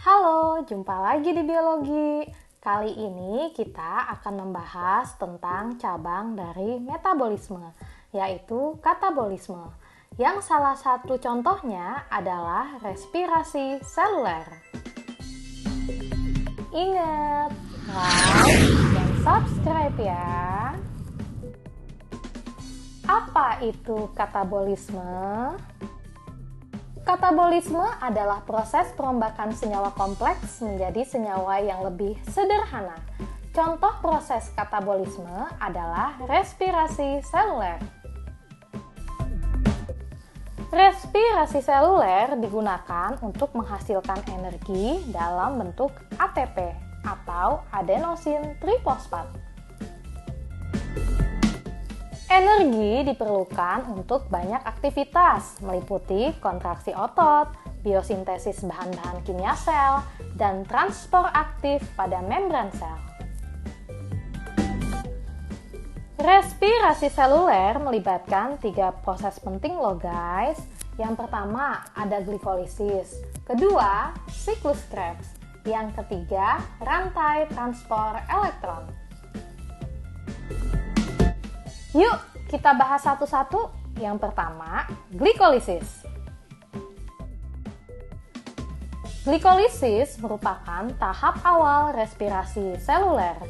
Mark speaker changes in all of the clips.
Speaker 1: Halo, jumpa lagi di biologi. Kali ini kita akan membahas tentang cabang dari metabolisme, yaitu katabolisme. Yang salah satu contohnya adalah respirasi seluler. Ingat, like dan subscribe ya. Apa itu katabolisme? Katabolisme adalah proses perombakan senyawa kompleks menjadi senyawa yang lebih sederhana. Contoh proses katabolisme adalah respirasi seluler. Respirasi seluler digunakan untuk menghasilkan energi dalam bentuk ATP atau adenosin trifosfat. Energi diperlukan untuk banyak aktivitas, meliputi kontraksi otot, biosintesis bahan-bahan kimia sel, dan transport aktif pada membran sel. Respirasi seluler melibatkan 3 proses penting loh guys. Yang pertama ada glikolisis, kedua siklus Krebs, yang ketiga rantai transport elektron. Yuk, kita bahas satu-satu. Yang pertama, glikolisis. Glikolisis merupakan tahap awal respirasi seluler.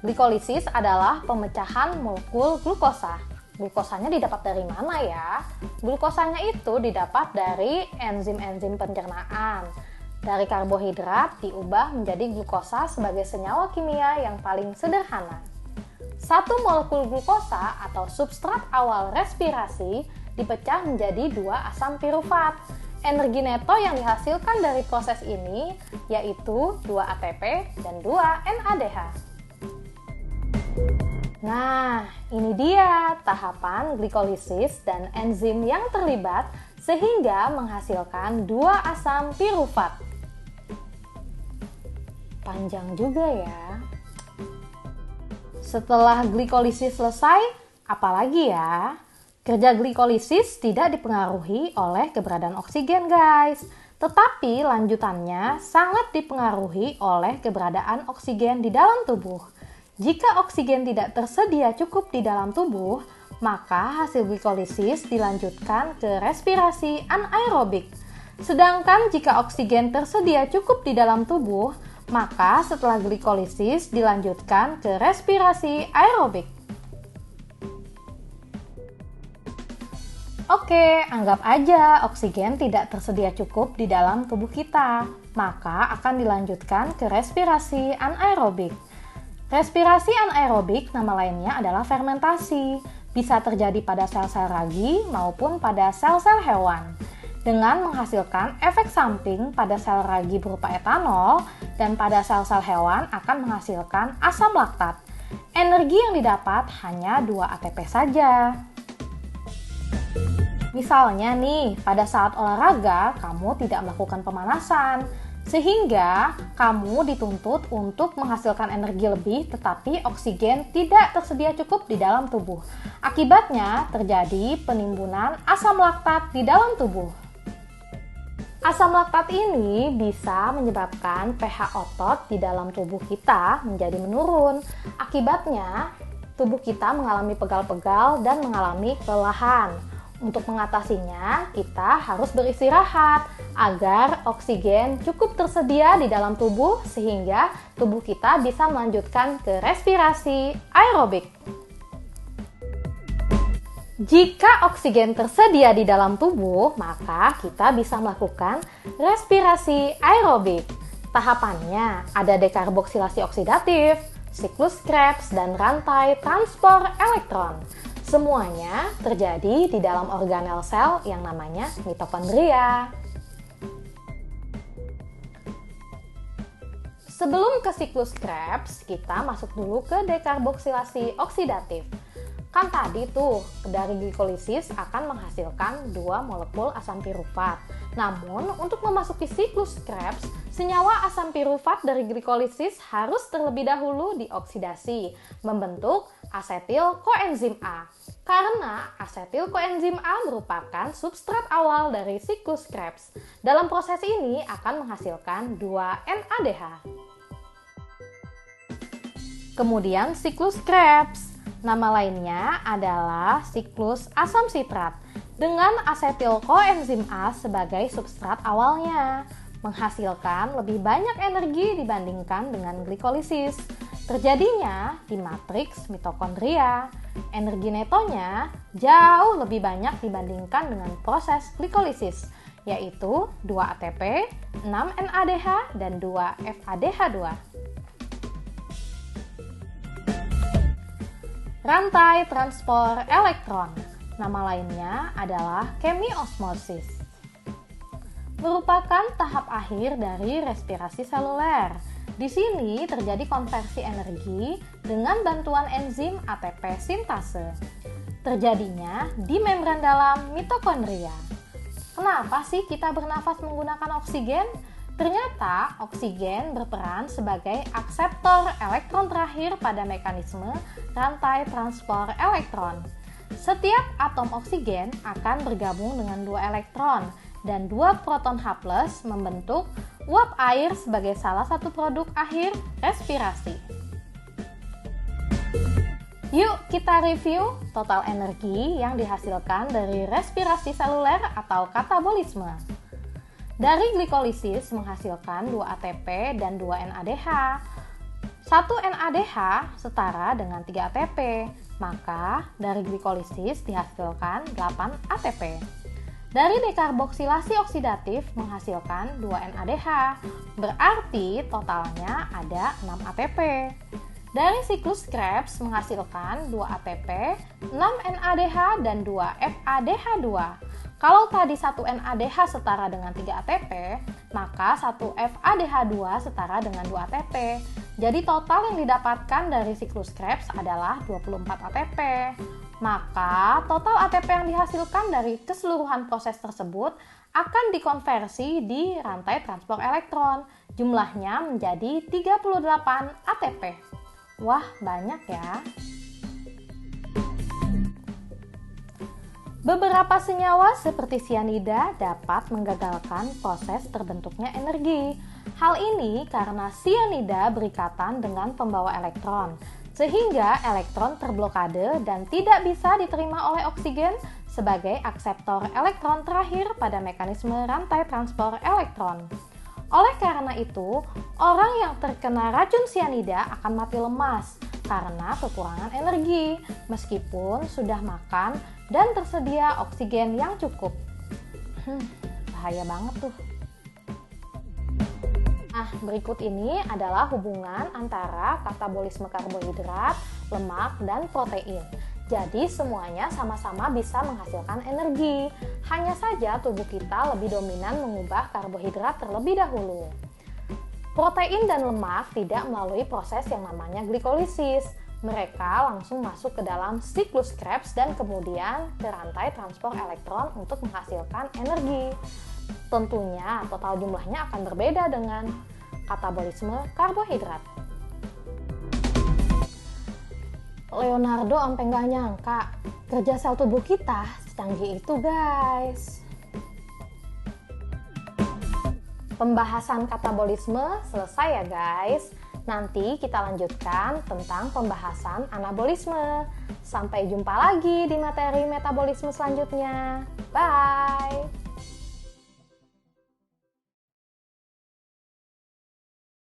Speaker 1: Glikolisis adalah pemecahan molekul glukosa. Glukosanya didapat dari mana ya? Glukosanya itu didapat dari enzim-enzim pencernaan. Dari karbohidrat diubah menjadi glukosa sebagai senyawa kimia yang paling sederhana. Satu molekul glukosa atau substrat awal respirasi dipecah menjadi 2 asam pirufat. Energi neto yang dihasilkan dari proses ini yaitu 2 ATP dan 2 NADH. Nah, ini dia tahapan glikolisis dan enzim yang terlibat sehingga menghasilkan 2 asam pirufat. Panjang juga ya. Setelah glikolisis selesai, apalagi ya? Kerja glikolisis tidak dipengaruhi oleh keberadaan oksigen guys. Tetapi lanjutannya sangat dipengaruhi oleh keberadaan oksigen di dalam tubuh. Jika oksigen tidak tersedia cukup di dalam tubuh, maka hasil glikolisis dilanjutkan ke respirasi anaerobik. Sedangkan jika oksigen tersedia cukup di dalam tubuh, maka setelah glikolisis dilanjutkan ke respirasi aerobik. Oke, anggap aja oksigen tidak tersedia cukup di dalam tubuh kita, maka akan dilanjutkan ke respirasi anaerobik. Respirasi anaerobik nama lainnya adalah fermentasi, bisa terjadi pada sel-sel ragi maupun pada sel-sel hewan. Dengan menghasilkan efek samping pada sel ragi berupa etanol dan pada sel-sel hewan akan menghasilkan asam laktat. Energi yang didapat hanya 2 ATP saja. Misalnya nih, pada saat olahraga kamu tidak melakukan pemanasan, sehingga kamu dituntut untuk menghasilkan energi lebih tetapi oksigen tidak tersedia cukup di dalam tubuh. Akibatnya terjadi penimbunan asam laktat di dalam tubuh. Asam laktat ini bisa menyebabkan pH otot di dalam tubuh kita menjadi menurun. Akibatnya, tubuh kita mengalami pegal-pegal dan mengalami kelelahan. Untuk mengatasinya, kita harus beristirahat agar oksigen cukup tersedia di dalam tubuh sehingga tubuh kita bisa melanjutkan ke respirasi aerobik. Jika oksigen tersedia di dalam tubuh, maka kita bisa melakukan respirasi aerobik. Tahapannya ada dekarboksilasi oksidatif, siklus Krebs, dan rantai transport elektron. Semuanya terjadi di dalam organel sel yang namanya mitokondria. Sebelum ke siklus Krebs, kita masuk dulu ke dekarboksilasi oksidatif. Kan tadi tuh, dari glikolisis akan menghasilkan 2 molekul asam pirufat. Namun, untuk memasuki siklus Krebs, Senyawa asam pirufat dari glikolisis harus terlebih dahulu dioksidasi, membentuk asetil koenzim A. Karena asetil koenzim A merupakan substrat awal dari siklus Krebs. Dalam proses ini akan menghasilkan 2-NADH. Kemudian siklus Krebs. Nama lainnya adalah siklus asam sitrat dengan asetil koenzim A sebagai substrat awalnya, menghasilkan lebih banyak energi dibandingkan dengan glikolisis. Terjadinya di matriks mitokondria. Energi netonya jauh lebih banyak dibandingkan dengan proses glikolisis, yaitu 2 ATP, 6 NADH, dan 2 FADH2. Rantai transport elektron. Nama lainnya adalah kemiosmosis. Merupakan tahap akhir dari respirasi seluler. Di sini terjadi konversi energi dengan bantuan enzim ATP sintase. Terjadinya di membran dalam mitokondria. Kenapa sih kita bernafas menggunakan oksigen? Ternyata oksigen berperan sebagai akseptor elektron terakhir pada mekanisme rantai transport elektron. Setiap atom oksigen akan bergabung dengan 2 elektron dan 2 proton H+ membentuk uap air sebagai salah satu produk akhir respirasi. Yuk kita review total energi yang dihasilkan dari respirasi seluler atau katabolisme. Dari glikolisis menghasilkan 2 ATP dan 2 NADH. 1 NADH setara dengan 3 ATP, maka dari glikolisis dihasilkan 8 ATP. Dari dekarboksilasi oksidatif menghasilkan 2 NADH, berarti totalnya ada 6 ATP. Dari siklus Krebs menghasilkan 2 ATP, 6 NADH, dan 2 FADH2. Kalau tadi 1 NADH setara dengan 3 ATP, maka 1 FADH2 setara dengan 2 ATP. Jadi total yang didapatkan dari siklus Krebs adalah 24 ATP. Maka total ATP yang dihasilkan dari keseluruhan proses tersebut akan dikonversi di rantai transport elektron. Jumlahnya menjadi 38 ATP. Wah, banyak ya. Beberapa senyawa seperti sianida dapat menggagalkan proses terbentuknya energi. Hal ini karena sianida berikatan dengan pembawa elektron, sehingga elektron terblokade dan tidak bisa diterima oleh oksigen sebagai akseptor elektron terakhir pada mekanisme rantai transport elektron. Oleh karena itu, orang yang terkena racun sianida akan mati lemas karena kekurangan energi, meskipun sudah makan dan tersedia oksigen yang cukup. Bahaya banget tuh. Nah, berikut ini adalah hubungan antara katabolisme karbohidrat, lemak, dan protein. Jadi semuanya sama-sama bisa menghasilkan energi. Hanya saja tubuh kita lebih dominan mengubah karbohidrat terlebih dahulu. Protein dan lemak tidak melalui proses yang namanya glikolisis. Mereka langsung masuk ke dalam siklus Krebs dan kemudian ke rantai transport elektron untuk menghasilkan energi. Tentunya total jumlahnya akan berbeda dengan katabolisme karbohidrat. Leonardo sampai nggak nyangka kerja sel tubuh kita secanggih itu, guys. Pembahasan katabolisme selesai ya, guys. Nanti kita lanjutkan tentang pembahasan anabolisme. Sampai jumpa lagi di materi metabolisme selanjutnya. Bye!